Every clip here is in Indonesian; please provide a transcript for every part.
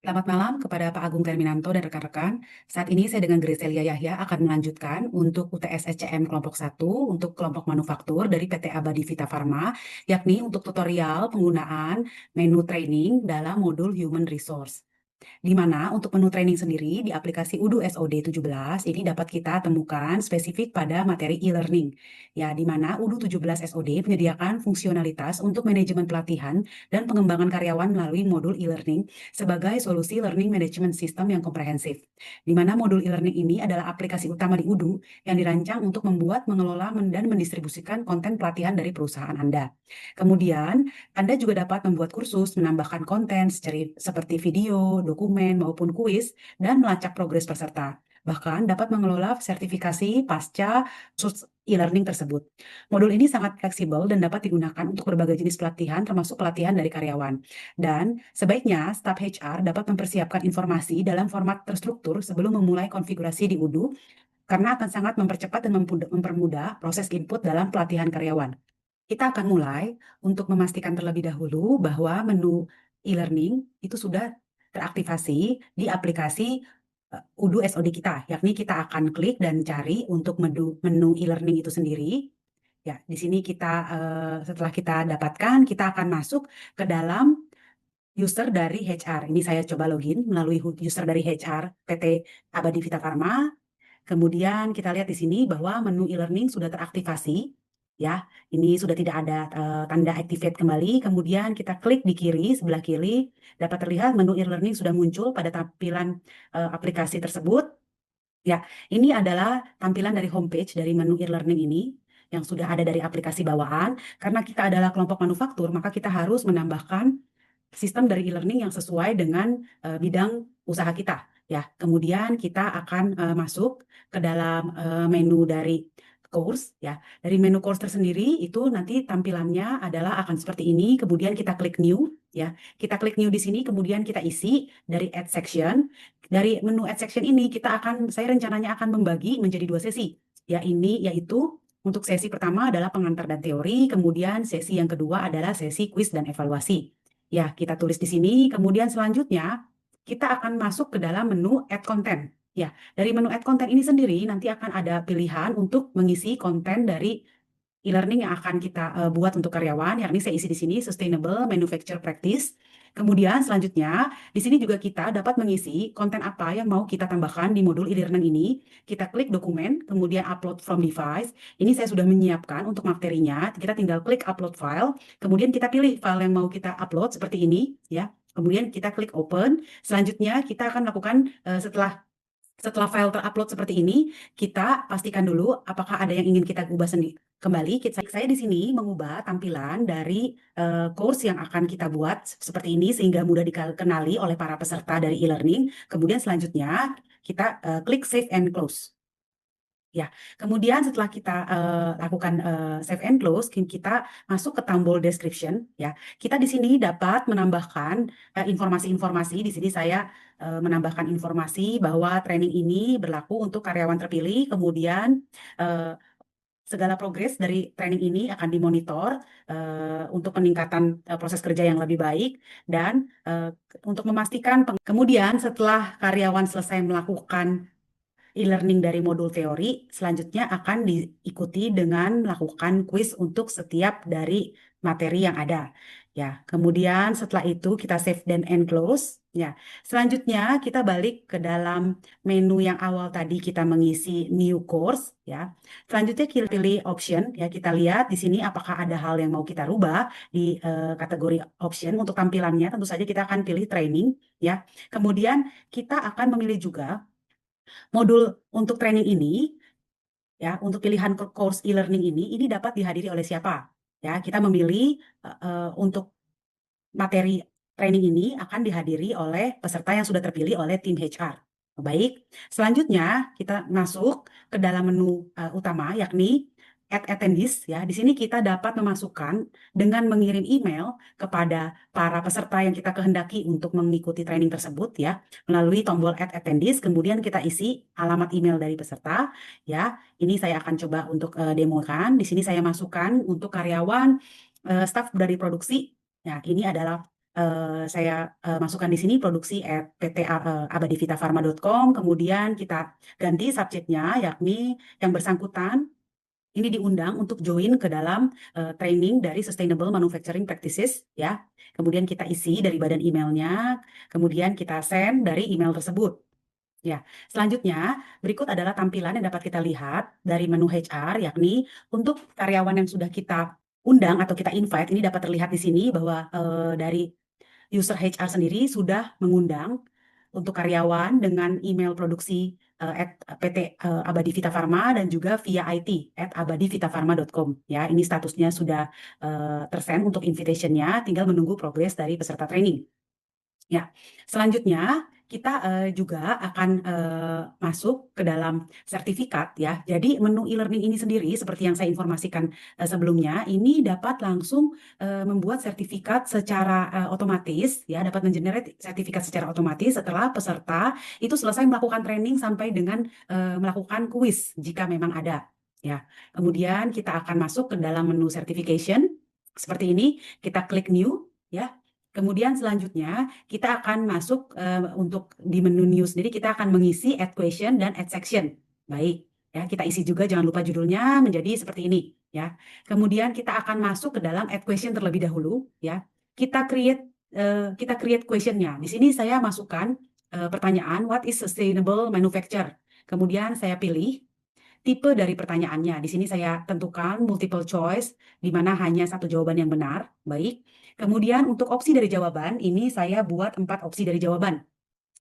Selamat malam kepada Pak Agung Terminanto dan rekan-rekan. Saat ini saya dengan Greselia Yahya akan melanjutkan untuk UTS SCM kelompok 1 untuk kelompok manufaktur dari PT Abadi Vita Farma, yakni untuk tutorial penggunaan menu training dalam modul Human Resource. Di mana untuk menu training sendiri di aplikasi Udu SOD 17 ini dapat kita temukan spesifik pada materi e-learning. Ya, di mana Udu 17 SOD menyediakan fungsionalitas untuk manajemen pelatihan dan pengembangan karyawan melalui modul e-learning sebagai solusi learning management system yang komprehensif. Di mana modul e-learning ini adalah aplikasi utama di Udu yang dirancang untuk membuat, mengelola, dan mendistribusikan konten pelatihan dari perusahaan Anda. Kemudian, Anda juga dapat membuat kursus, menambahkan konten seperti video, dokumen, maupun kuis, dan melacak progres peserta. Bahkan dapat mengelola sertifikasi pasca kursus e-learning tersebut. Modul ini sangat fleksibel dan dapat digunakan untuk berbagai jenis pelatihan, termasuk pelatihan dari karyawan. Dan sebaiknya staf HR dapat mempersiapkan informasi dalam format terstruktur sebelum memulai konfigurasi di Udu, karena akan sangat mempercepat dan mempermudah proses input dalam pelatihan karyawan. Kita akan mulai untuk memastikan terlebih dahulu bahwa menu e-learning itu sudah teraktivasi di aplikasi Udu SOD kita, yakni kita akan klik dan cari untuk menu e-learning itu sendiri. Ya, di sini kita setelah kita dapatkan, kita akan masuk ke dalam user dari HR. Ini saya coba login melalui user dari HR PT Abadi Vita Farma. Kemudian kita lihat di sini bahwa menu e-learning sudah teraktivasi. Ya, ini sudah tidak ada tanda activate kembali. Kemudian kita klik di kiri, sebelah kiri, dapat terlihat menu e-learning sudah muncul pada tampilan aplikasi tersebut. Ya, ini adalah tampilan dari homepage dari menu e-learning ini yang sudah ada dari aplikasi bawaan. Karena kita adalah kelompok manufaktur, maka kita harus menambahkan sistem dari e-learning yang sesuai dengan bidang usaha kita. Ya, kemudian kita akan masuk ke dalam menu dari course. Ya, dari menu course tersendiri itu nanti tampilannya adalah akan seperti ini. Kemudian kita klik new. Ya, kita klik new di sini. Kemudian kita isi dari add section. Dari menu add section ini saya rencananya akan membagi menjadi 2 sesi. Ya, ini yaitu untuk sesi pertama adalah pengantar dan teori. Kemudian sesi yang kedua adalah sesi quiz dan evaluasi. Ya, kita tulis di sini. Kemudian selanjutnya kita akan masuk ke dalam menu add content. Ya, dari menu add content ini sendiri nanti akan ada pilihan untuk mengisi konten dari e-learning yang akan kita buat untuk karyawan, yakni saya isi di sini Sustainable Manufacture Practice. Kemudian selanjutnya di sini juga kita dapat mengisi konten apa yang mau kita tambahkan di modul e-learning ini. Kita klik dokumen, kemudian upload from device. Ini saya sudah menyiapkan untuk materinya. Kita tinggal klik upload file, kemudian kita pilih file yang mau kita upload seperti ini, ya. Kemudian kita klik open. Selanjutnya kita akan lakukan setelah file terupload seperti ini, kita pastikan dulu apakah ada yang ingin kita ubah sendiri. Kembali, saya di sini mengubah tampilan dari course yang akan kita buat seperti ini sehingga mudah dikenali oleh para peserta dari e-learning. Kemudian selanjutnya kita klik save and close. Ya, kemudian setelah kita lakukan save and close, kita masuk ke tombol description. Ya, kita di sini dapat menambahkan informasi-informasi. Di sini saya menambahkan informasi bahwa training ini berlaku untuk karyawan terpilih. Kemudian segala progres dari training ini akan dimonitor untuk peningkatan proses kerja yang lebih baik dan untuk memastikan. Kemudian setelah karyawan selesai melakukan e-learning dari modul teori, selanjutnya akan diikuti dengan melakukan kuis untuk setiap dari materi yang ada. Ya, kemudian setelah itu kita save dan end close. Ya, selanjutnya kita balik ke dalam menu yang awal tadi kita mengisi new course. Ya, selanjutnya kita pilih option. Ya, kita lihat di sini apakah ada hal yang mau kita rubah di kategori option untuk tampilannya. Tentu saja kita akan pilih training. Ya, kemudian kita akan memilih juga modul untuk training ini, ya, untuk pilihan course e-learning ini dapat dihadiri oleh siapa? Ya, kita memilih untuk materi training ini akan dihadiri oleh peserta yang sudah terpilih oleh tim HR. Baik, selanjutnya kita masuk ke dalam menu utama, yakni Add Attendees. Ya, di sini kita dapat memasukkan dengan mengirim email kepada para peserta yang kita kehendaki untuk mengikuti training tersebut, ya, melalui tombol Add Attendees. Kemudian kita isi alamat email dari peserta. Ya, ini saya akan coba untuk demokan. Di sini saya masukkan untuk karyawan, staf dari produksi. Nah, ini adalah saya masukkan di sini produksi@pt.abadivitafarma.com, kemudian kita ganti subjeknya, yakni yang bersangkutan ini diundang untuk join ke dalam training dari Sustainable Manufacturing Practices, ya. Kemudian kita isi dari badan emailnya, kemudian kita send dari email tersebut. Ya, selanjutnya berikut adalah tampilan yang dapat kita lihat dari menu HR, yakni untuk karyawan yang sudah kita undang atau kita invite, ini dapat terlihat di sini bahwa dari user HR sendiri sudah mengundang untuk karyawan dengan email produksi @pt Abadi Vita Farma dan juga via IT @abadivitafarma.com, ya. Ini statusnya sudah tersend untuk invitation-nya, tinggal menunggu progres dari peserta training. Ya, selanjutnya kita juga akan masuk ke dalam sertifikat, ya. Jadi menu e-learning ini sendiri seperti yang saya informasikan sebelumnya, ini dapat langsung membuat sertifikat secara otomatis, ya, dapat mengenerate sertifikat secara otomatis setelah peserta itu selesai melakukan training sampai dengan melakukan kuis jika memang ada, ya. Kemudian kita akan masuk ke dalam menu certification seperti ini, kita klik new, ya. Kemudian selanjutnya kita akan masuk untuk di menu new sendiri, kita akan mengisi add question dan add section. Baik, ya, kita isi juga, jangan lupa judulnya menjadi seperti ini, ya. Kemudian kita akan masuk ke dalam add question terlebih dahulu, ya. Kita create questionnya. Di sini saya masukkan pertanyaan what is sustainable manufacture. Kemudian saya pilih tipe dari pertanyaannya. Di sini saya tentukan multiple choice, di mana hanya satu jawaban yang benar. Baik. Kemudian untuk opsi dari jawaban, ini saya buat 4 opsi dari jawaban.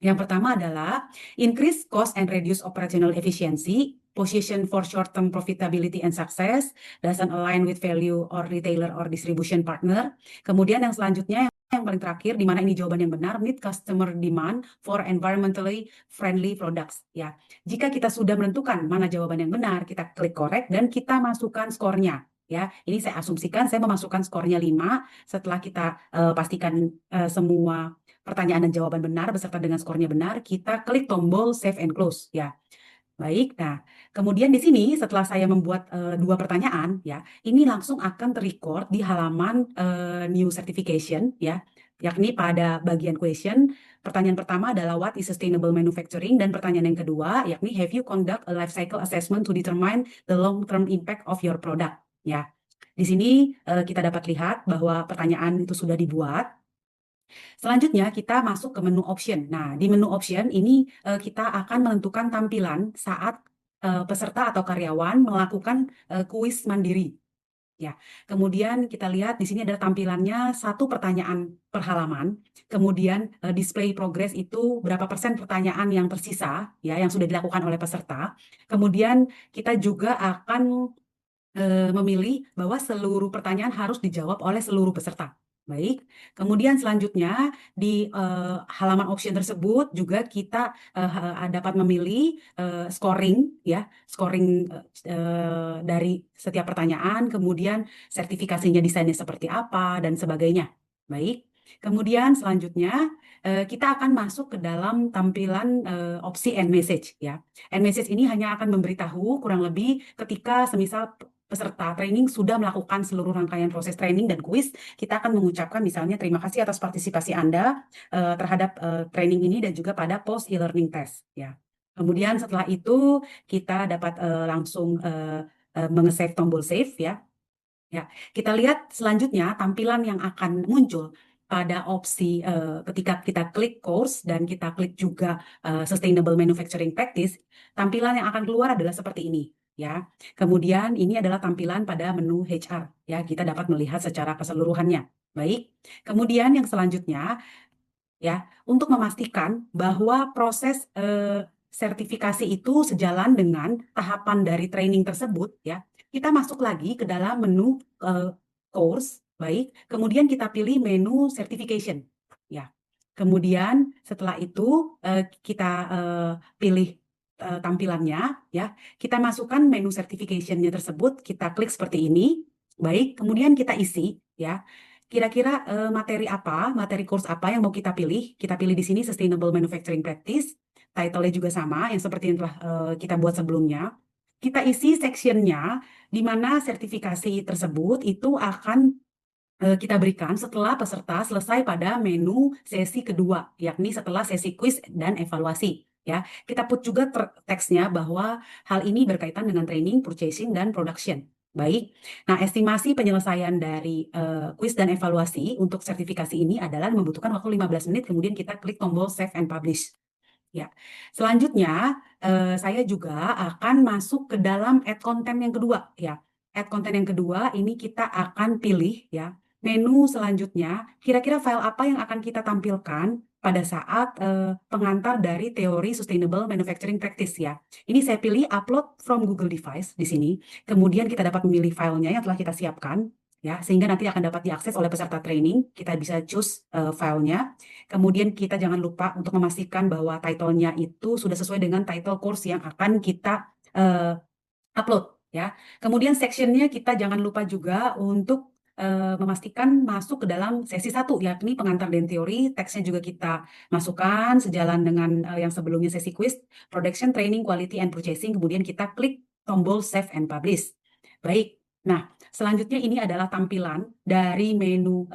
Yang pertama adalah increase cost and reduce operational efficiency, position for short-term profitability and success, doesn't align with value or retailer or distribution partner. Kemudian yang selanjutnya, yang paling terakhir, di mana ini jawaban yang benar, meet customer demand for environmentally friendly products. Ya, jika kita sudah menentukan mana jawaban yang benar, kita klik correct dan kita masukkan skornya. Ya, ini saya asumsikan saya memasukkan skornya 5 setelah kita pastikan semua pertanyaan dan jawaban benar beserta dengan skornya benar, kita klik tombol save and close, ya. Baik, nah kemudian di sini setelah saya membuat 2 pertanyaan, ya, ini langsung akan terrecord di halaman new certification, ya, yakni pada bagian question. Pertanyaan pertama adalah what is sustainable manufacturing, dan pertanyaan yang kedua yakni have you conduct a life cycle assessment to determine the long term impact of your product, ya. Di sini kita dapat lihat bahwa pertanyaan itu sudah dibuat. Selanjutnya kita masuk ke menu option. Nah, di menu option ini kita akan menentukan tampilan saat peserta atau karyawan melakukan kuis mandiri. Ya, kemudian kita lihat di sini ada tampilannya 1 pertanyaan per halaman. Kemudian display progress itu berapa persen pertanyaan yang tersisa, ya, yang sudah dilakukan oleh peserta. Kemudian kita juga akan memilih bahwa seluruh pertanyaan harus dijawab oleh seluruh peserta. Baik, kemudian selanjutnya di halaman option tersebut juga kita dapat memilih scoring, ya, scoring dari setiap pertanyaan, kemudian sertifikasinya desainnya seperti apa dan sebagainya. Baik, kemudian selanjutnya kita akan masuk ke dalam tampilan opsi end message, ya. End message ini hanya akan memberitahu kurang lebih ketika semisal peserta training sudah melakukan seluruh rangkaian proses training dan kuis, kita akan mengucapkan misalnya terima kasih atas partisipasi Anda terhadap training ini dan juga pada post e-learning test, ya. Kemudian setelah itu kita dapat langsung menge-save tombol save, ya. Ya, kita lihat selanjutnya tampilan yang akan muncul pada opsi ketika kita klik course dan kita klik juga sustainable manufacturing practice, tampilan yang akan keluar adalah seperti ini, ya. Kemudian ini adalah tampilan pada menu HR, ya. Kita dapat melihat secara keseluruhannya. Baik. Kemudian yang selanjutnya, ya, untuk memastikan bahwa proses sertifikasi itu sejalan dengan tahapan dari training tersebut, ya, kita masuk lagi ke dalam menu course, baik. Kemudian kita pilih menu certification, ya. Kemudian setelah itu kita pilih tampilannya, ya. Kita masukkan menu certification-nya tersebut, kita klik seperti ini, baik. Kemudian kita isi, ya. Kira-kira materi course apa yang mau kita pilih? Kita pilih di sini Sustainable Manufacturing Practice. Title-nya juga sama, yang seperti yang telah kita buat sebelumnya. Kita isi section-nya, di mana sertifikasi tersebut itu akan kita berikan setelah peserta selesai pada menu sesi kedua, yakni setelah sesi kuis dan evaluasi. Ya, kita put juga teksnya bahwa hal ini berkaitan dengan training, purchasing, dan production. Baik, nah estimasi penyelesaian dari kuis dan evaluasi untuk sertifikasi ini adalah membutuhkan waktu 15 menit, kemudian kita klik tombol save and publish. Ya, selanjutnya saya juga akan masuk ke dalam add content yang kedua. Ya, add content yang kedua ini kita akan pilih ya menu selanjutnya. Kira-kira file apa yang akan kita tampilkan pada saat pengantar dari teori Sustainable Manufacturing Practice ya. Ini saya pilih upload from Google Device di sini. Kemudian kita dapat memilih filenya yang telah kita siapkan ya, sehingga nanti akan dapat diakses oleh peserta training. Kita bisa choose filenya. Kemudian kita jangan lupa untuk memastikan bahwa title-nya itu sudah sesuai dengan title course yang akan kita upload ya. Kemudian section-nya kita jangan lupa juga untuk memastikan masuk ke dalam sesi 1, yakni pengantar dan teori. Teksnya juga kita masukkan sejalan dengan yang sebelumnya sesi quiz, production, training, quality, and purchasing. Kemudian kita klik tombol save and publish. Baik. Nah, selanjutnya ini adalah tampilan dari menu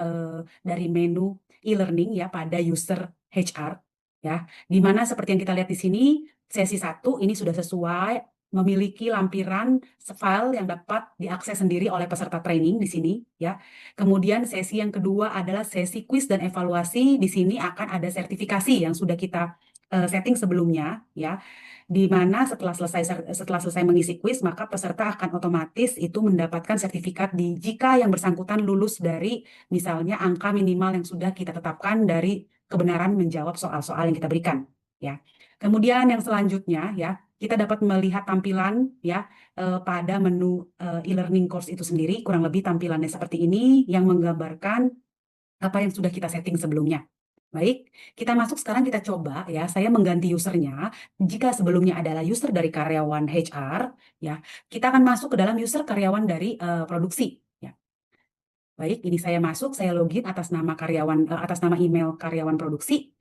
e-learning ya pada user HR ya. Di mana seperti yang kita lihat di sini, sesi 1 ini sudah sesuai memiliki lampiran file yang dapat diakses sendiri oleh peserta training di sini ya. Kemudian sesi yang kedua adalah sesi quiz dan evaluasi. Di sini akan ada sertifikasi yang sudah kita setting sebelumnya ya. Di mana setelah selesai mengisi quiz, maka peserta akan otomatis itu mendapatkan sertifikat jika yang bersangkutan lulus dari misalnya angka minimal yang sudah kita tetapkan dari kebenaran menjawab soal-soal yang kita berikan ya. Kemudian yang selanjutnya ya, kita dapat melihat tampilan ya pada menu e-learning course itu sendiri, kurang lebih tampilannya seperti ini yang menggambarkan apa yang sudah kita setting sebelumnya. Baik, kita masuk sekarang, kita coba ya, saya mengganti usernya. Jika sebelumnya adalah user dari karyawan HR, ya, kita akan masuk ke dalam user karyawan dari produksi. Ya. Baik, ini saya masuk, saya login atas nama atas nama email karyawan produksi.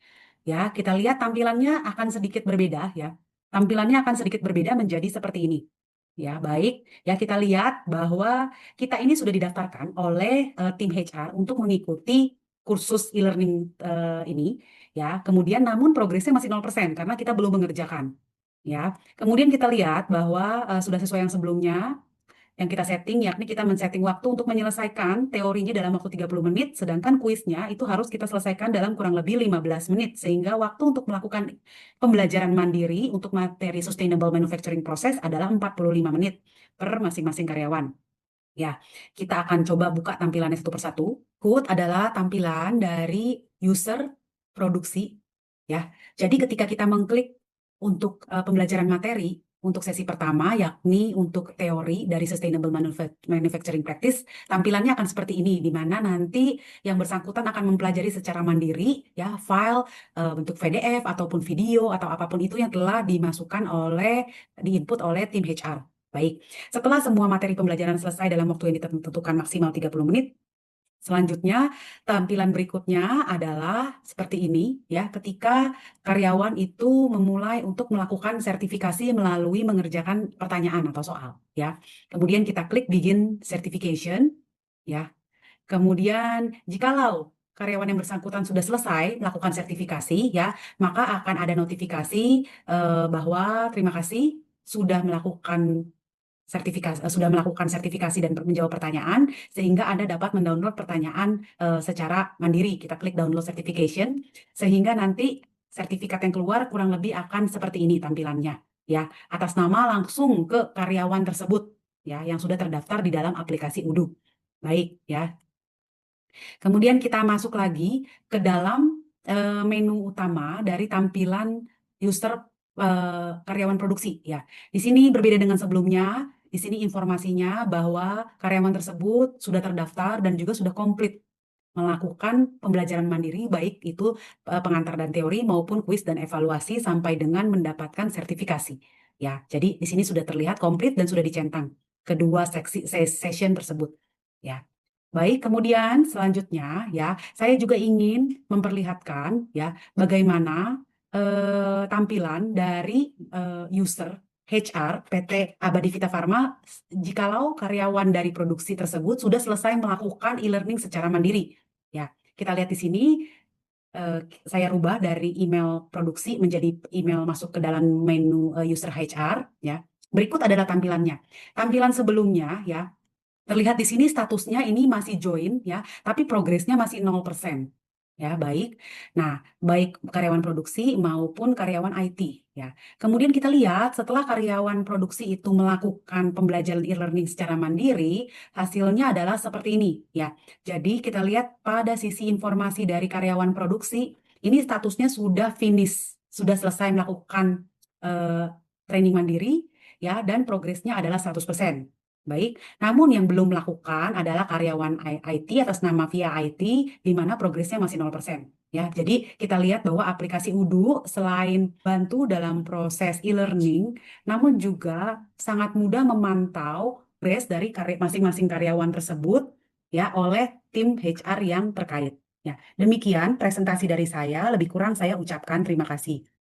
Ya, kita lihat tampilannya akan sedikit berbeda ya. Tampilannya akan sedikit berbeda menjadi seperti ini. Ya, baik. Ya, kita lihat bahwa kita ini sudah didaftarkan oleh tim HR untuk mengikuti kursus e-learning ini ya. Kemudian namun progresnya masih 0% karena kita belum mengerjakan. Ya. Kemudian kita lihat bahwa sudah sesuai yang sebelumnya yang kita setting, yakni kita men-setting waktu untuk menyelesaikan teorinya dalam waktu 30 menit, sedangkan kuisnya itu harus kita selesaikan dalam kurang lebih 15 menit, sehingga waktu untuk melakukan pembelajaran mandiri untuk materi Sustainable Manufacturing Process adalah 45 menit per masing-masing karyawan. Ya, kita akan coba buka tampilannya satu persatu. HUD adalah tampilan dari user produksi. Ya, jadi ketika kita mengklik untuk pembelajaran materi untuk sesi pertama, yakni untuk teori dari Sustainable Manufacturing Practice, tampilannya akan seperti ini, di mana nanti yang bersangkutan akan mempelajari secara mandiri, ya, file bentuk PDF ataupun video atau apapun itu yang telah diinput oleh tim HR. Baik, setelah semua materi pembelajaran selesai dalam waktu yang ditentukan maksimal 30 menit, selanjutnya, tampilan berikutnya adalah seperti ini ya, ketika karyawan itu memulai untuk melakukan sertifikasi melalui mengerjakan pertanyaan atau soal ya. Kemudian kita klik begin certification ya. Kemudian jikalau karyawan yang bersangkutan sudah selesai melakukan sertifikasi ya, maka akan ada notifikasi bahwa terima kasih sudah melakukan sertifikasi dan menjawab pertanyaan, sehingga Anda dapat mendownload pertanyaan secara mandiri. Kita klik download certification, sehingga nanti sertifikat yang keluar kurang lebih akan seperti ini tampilannya, ya, atas nama langsung ke karyawan tersebut, ya, yang sudah terdaftar di dalam aplikasi Udu. Baik, ya. Kemudian kita masuk lagi ke dalam menu utama dari tampilan user karyawan produksi ya. Di sini berbeda dengan sebelumnya. Di sini informasinya bahwa karyawan tersebut sudah terdaftar dan juga sudah komplit melakukan pembelajaran mandiri, baik itu pengantar dan teori maupun kuis dan evaluasi sampai dengan mendapatkan sertifikasi. Ya, jadi di sini sudah terlihat komplit dan sudah dicentang kedua session tersebut. Ya. Baik, kemudian selanjutnya ya, saya juga ingin memperlihatkan ya bagaimana tampilan dari user HR PT Abadi Vita Farma jikalau karyawan dari produksi tersebut sudah selesai melakukan e-learning secara mandiri. Ya, kita lihat di sini saya rubah dari email produksi menjadi email masuk ke dalam menu user HR ya. Berikut adalah tampilannya. Tampilan sebelumnya ya, terlihat di sini statusnya ini masih join ya, tapi progresnya masih 0%. Ya, baik. Nah, baik karyawan produksi maupun karyawan IT ya. Kemudian kita lihat setelah karyawan produksi itu melakukan pembelajaran e-learning secara mandiri, hasilnya adalah seperti ini ya. Jadi kita lihat pada sisi informasi dari karyawan produksi, ini statusnya sudah finish, sudah selesai melakukan training mandiri ya, dan progresnya adalah 100%. Baik, namun yang belum melakukan adalah karyawan IT atas nama via IT, di mana progresnya masih 0%. Ya, jadi kita lihat bahwa aplikasi Udu selain bantu dalam proses e-learning, namun juga sangat mudah memantau progres dari masing-masing karyawan tersebut ya oleh tim HR yang terkait. Ya, demikian presentasi dari saya. Lebih kurang saya ucapkan terima kasih.